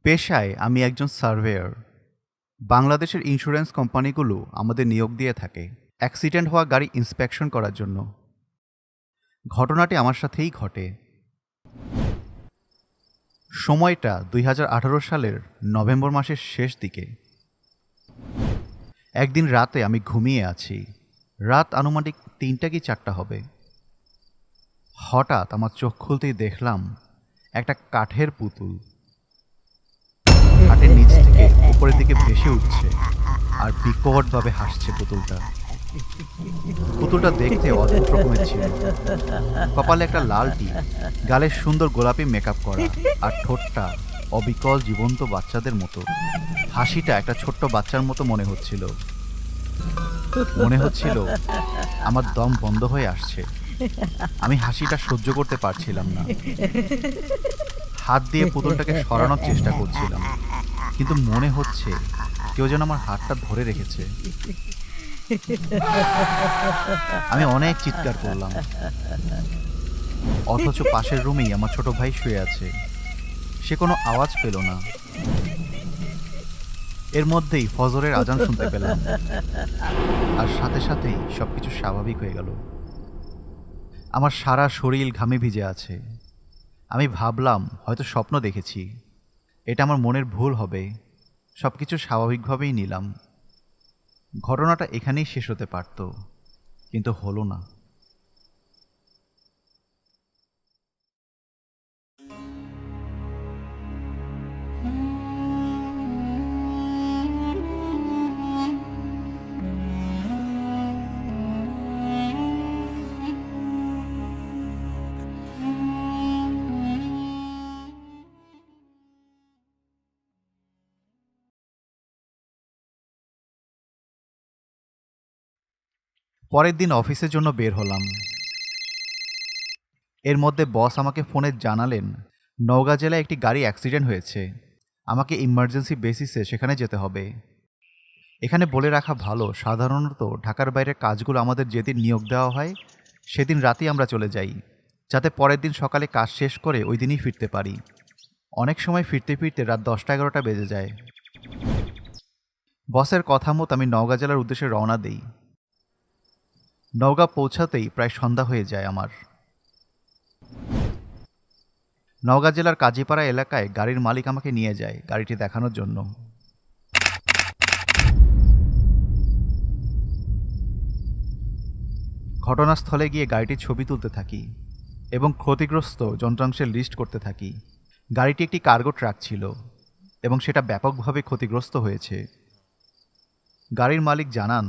পেশায় আমি একজন সার্ভেয়ার। বাংলাদেশের ইন্স্যুরেন্স কোম্পানিগুলো আমাদের নিয়োগ দিয়ে থাকে অ্যাক্সিডেন্ট হওয়া গাড়ি ইন্সপেকশন করার জন্য। ঘটনাটি আমার সাথেই ঘটে। সময়টা ২০১৮ সালের নভেম্বর মাসের শেষ দিকে। একদিন রাতে আমি ঘুমিয়ে আছি। রাত আনুমানিক ৩টা কি ৪টা হবে। হঠাৎ আমার চোখ খুলতেই দেখলাম একটা কাঠের পুতুল খাটের নিচ থেকে উপরের দিকে ভেসে উঠছে আর বিকটভাবে হাসছে। পুতুলটা দেখতে অদ্ভুত রকমের ছিল। কপালে একটা লাল টিপ, গালে সুন্দর গোলাপি মেকআপ করা, আর ঠোঁটটা অবিকল জীবন্ত বাচ্চাদের মতো। হাসিটা একটা ছোট্ট বাচ্চার মতো মনে হচ্ছিল। আমার দম বন্ধ হয়ে আসছে। আমি হাসিটা সহ্য করতে পারছিলাম না। হাত দিয়ে পুতুলটাকে সরানোর চেষ্টা করছিলাম, কিন্তু মনে হচ্ছে কেউ যেন আমার হাতটা ধরে রেখেছে। আমি অনেক চিৎকার করলাম, অথচ পাশের রুমেই আমার ছোট ভাই শুয়ে আছে। সে কোনো আওয়াজ পেল না। এর মধ্যেই ফজরের আজান শুনতে পেলাম, আর সাথে সাথেই সবকিছু স্বাভাবিক হয়ে গেল। আমার সারা শরীর ঘামে ভিজে আছে। আমি ভাবলাম হয়তো স্বপ্ন দেখেছি, এটা আমার মনের ভুল হবে। সবকিছু স্বাভাবিকভাবেই নিলাম। ঘটনাটা এখানেই শেষ হতে পারত, কিন্তু হলো না। পরের দিন অফিসের জন্য বের হলাম। এর মধ্যে বস আমাকে ফোনে জানালেন নওগাঁ জেলায় একটি গাড়ি অ্যাক্সিডেন্ট হয়েছে। আমাকে ইমার্জেন্সি বেসিসে সেখানে যেতে হবে। এখানে বলে রাখা ভালো, সাধারণত ঢাকার বাইরের কাজগুলো আমাদের যেদিন নিয়োগ দেওয়া হয় সেদিন রাতেই আমরা চলে যাই, যাতে পরের দিন সকালে কাজ শেষ করে ওই দিনই ফিরতে পারি। অনেক সময় ফিরতে ফিরতে রাত 10টা-11টা বেজে যায়। বসের কথা মতো আমি নওগাঁ জেলার উদ্দেশ্যে রওনা দিই। নওগাঁ পৌঁছাতেই প্রায় সন্ধ্যা হয়ে যায় আমার। নওগাঁ জেলার কাজীপাড়া এলাকায় গাড়ির মালিক আমাকে নিয়ে যায় গাড়িটি দেখানোর জন্য। ঘটনাস্থলে গিয়ে গাড়িটির ছবি তুলতে থাকি এবং ক্ষতিগ্রস্ত যন্ত্রাংশের লিস্ট করতে থাকি। গাড়িটি একটি কার্গো ট্রাক ছিল এবং সেটা ব্যাপকভাবে ক্ষতিগ্রস্ত হয়েছে। গাড়ির মালিক জানান,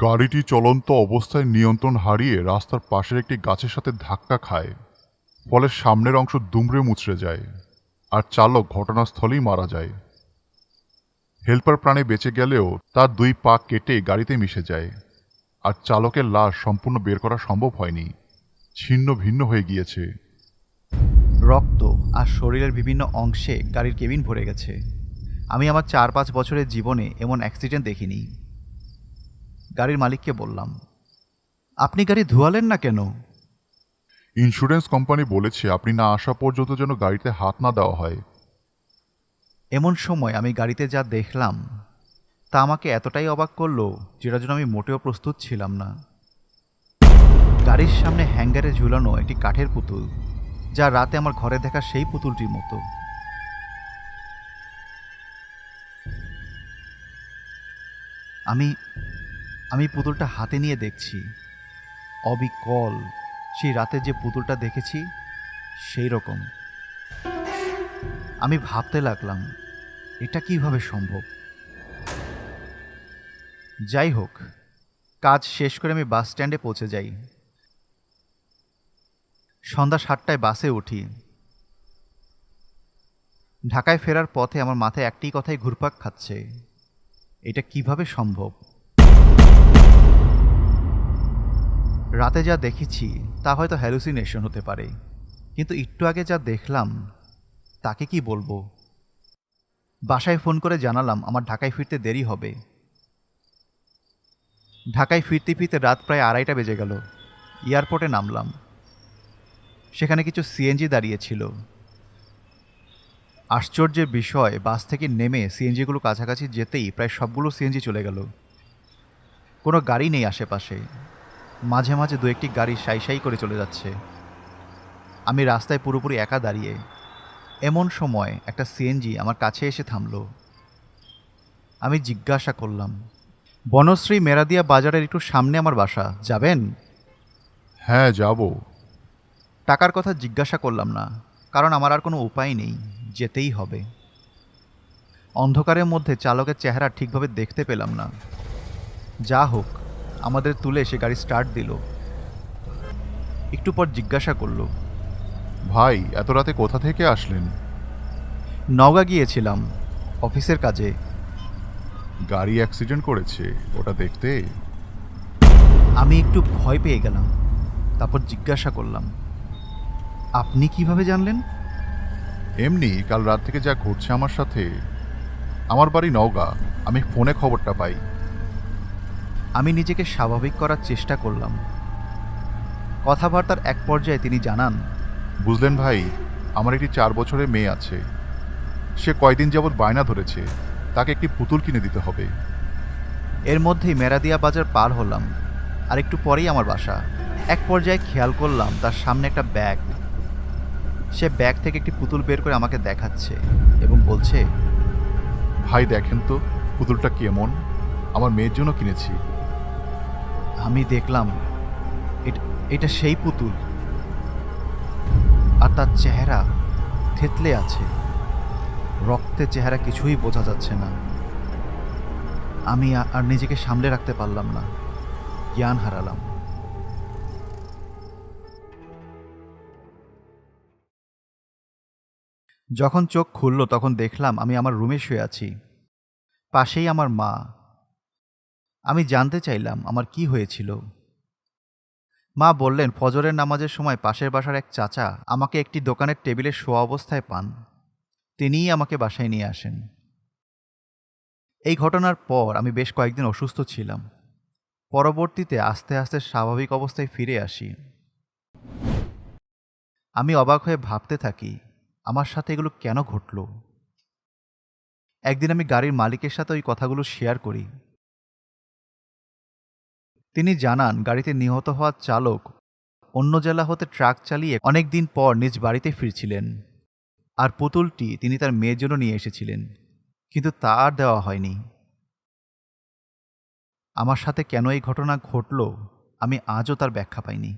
গাড়িটি চলন্ত অবস্থায় নিয়ন্ত্রণ হারিয়ে রাস্তার পাশের একটি গাছের সাথে ধাক্কা খায়, ফলে সামনের অংশ দুমড়ে মুচড়ে যায় আর চালক ঘটনাস্থলেই মারা যায়। হেল্পার প্রাণে বেঁচে গেলেও তার 2 পা কেটে গাড়িতে মিশে যায়, আর চালকের লাশ সম্পূর্ণ বের করা সম্ভব হয়নি, ছিন্ন ভিন্ন হয়ে গিয়েছে। রক্ত আর শরীরের বিভিন্ন অংশে গাড়ির কেবিন ভরে গেছে। আমি আমার 4-5 বছরের জীবনে এমন অ্যাক্সিডেন্ট দেখিনি। গাড়ির মালিককে বললাম, আপনি গাড়ি ধোয়ালেন না কেন? ইন্স্যুরেন্স কোম্পানি বলেছে আপনি না আসা পর্যন্ত যেন গাড়িতে হাত না দেওয়া হয়। এমন সময় আমি গাড়িতে যা দেখলাম তা আমাকে এতটাই অবাক করলো, যেটার জন্য আমি মোটেও প্রস্তুত ছিলাম না। গাড়ির সামনে হ্যাঙ্গারে ঝুলানো একটি কাঠের পুতুল, যা রাতে আমার ঘরে দেখা সেই পুতুলটির মতো। আমি আমি পুতুলটা হাতে নিয়ে দেখছি, অবিকল সেই রাতে যে পুতুলটা দেখেছি সেই রকম। আমি ভাবতে লাগলাম, এটা কিভাবে সম্ভব? যাই হোক, কাজ শেষ করে আমি বাস স্ট্যান্ডে পৌঁছে যাই। সন্ধ্যা 7টায় বাসে উঠি। ঢাকায় ফেরার পথে আমার মাথায় একটি কথাই ঘুরপাক খাচ্ছে, এটা কিভাবে সম্ভব? রাতে যা দেখেছি তা হয়তো হ্যালুসিনেশন হতে পারে, কিন্তু একটু আগে যা দেখলাম তাকে কি বলবো? বাসায় ফোন করে জানালাম আমার ঢাকায় ফিরতে দেরি হবে। ঢাকায় ফিরতে ফিরতে রাত প্রায় 2:30টা বেজে গেল। এয়ারপোর্টে নামলাম। সেখানে কিছু সিএনজি দাঁড়িয়েছিল। আশ্চর্যের বিষয়, বাস থেকে নেমে সিএনজিগুলো কাছাকাছি যেতেই প্রায় সবগুলো সিএনজি চলে গেল। কোনো গাড়ি নেই আশেপাশে। মাঝে মাঝে দু একটি গাড়ি সাই সাই করে চলে যাচ্ছে। আমি রাস্তায় পুরোপুরি একা দাঁড়িয়ে। এমন সময় একটা সিএনজি আমার কাছে এসে থামল। আমি জিজ্ঞাসা করলাম, বনশ্রী মেরাদিয়া বাজারের একটু সামনে আমার বাসা, যাবেন? হ্যাঁ, যাব। টাকার কথা জিজ্ঞাসা করলাম না, কারণ আমার আর কোনো উপায় নেই, যেতেই হবে। অন্ধকারের মধ্যে চালকের চেহারা ঠিকভাবে দেখতে পেলাম না। যা হোক, আমাদের তুলে সে গাড়ি স্টার্ট দিল। একটু পর জিজ্ঞাসা করলো, ভাই, এত রাতে কোথা থেকে আসলেন? নওগাঁ গিয়েছিলাম অফিসের কাজে। গাড়ি অ্যাক্সিডেন্ট করেছে, ওটা দেখতে? আমি একটু ভয় পেয়ে গেলাম। তারপর জিজ্ঞাসা করলাম, আপনি কিভাবে জানলেন? এমনি কাল রাত থেকে যা ঘটছে আমার সাথে। আমার বাড়ি নওগাঁ, আমি ফোনে খবরটা পাই। আমি নিজেকে স্বাভাবিক করার চেষ্টা করলাম। কথাবার্তার এক পর্যায়ে তিনি জানান, বুঝলেন ভাই, আমার একটি 4 বছরের মেয়ে আছে। সে কয়দিন যাবৎ বায়না ধরেছে তাকে একটি পুতুল কিনে দিতে হবে। এর মধ্যেই মেরাদিয়া বাজার পার হলাম, আর একটু পরেই আমার বাসা। এক পর্যায়ে খেয়াল করলাম তার সামনে একটা ব্যাগ। সে ব্যাগ থেকে একটি পুতুল বের করে আমাকে দেখাচ্ছে এবং বলছে, ভাই দেখেন তো পুতুলটা কেমন, আমার মেয়ের জন্য কিনেছি। আমি দেখলাম এটা সেই পুতুল, আর তার চেহারা থেতলে আছে। রক্তের চেহারা কিছুই বোঝা যাচ্ছে না। আমি আর নিজেকে সামলে রাখতে পারলাম না, জ্ঞান হারালাম। যখন চোখ খুলল তখন দেখলাম আমি আমার রুমে শুয়ে আছি। পাশেই আমার মা। আমি জানতে চাইলাম আমার কি হয়েছিল। মা বললেন, ফজরের নামাজের সময় পাশের বাসার এক চাচা আমাকে একটি দোকানের টেবিলে শোয়া অবস্থায় পান। তিনিই আমাকে বাসায় নিয়ে আসেন। এই ঘটনার পর আমি বেশ কয়েকদিন অসুস্থ ছিলাম। পরবর্তীতে আস্তে আস্তে স্বাভাবিক অবস্থায় ফিরে আসি। আমি অবাক হয়ে ভাবতে থাকি, আমার সাথে এগুলো কেন ঘটল। একদিন আমি গাড়ির মালিকের সাথে ওই কথাগুলো শেয়ার করি। তিনি জানান, গাড়িতে নিহত হওয়া চালক অন্য জেলা হতে ট্রাক চালিয়ে অনেক দিন পর নিজ বাড়িতে ফিরছিলেন, আর পুতুলটি তিনি তার মেয়ের জন্য নিয়ে এসেছিলেন, কিন্তু তা আর দেওয়া হয়নি। আমার সাথে কেন এই ঘটনা ঘটল, আমি আজও তার ব্যাখ্যা পাইনি।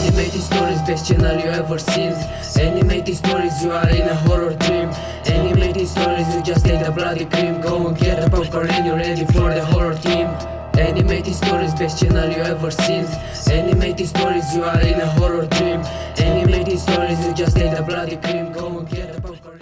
Animated stories, best channel you ever seen. Animated stories, you are in a horror dream. Animated stories, you just take the bloody cream. Go and get the popcorn and you're ready for the horror team. Animated stories, best channel you ever seen. Animated stories, you are in a horror dream. Animated stories, you just take the bloody cream. Go and get the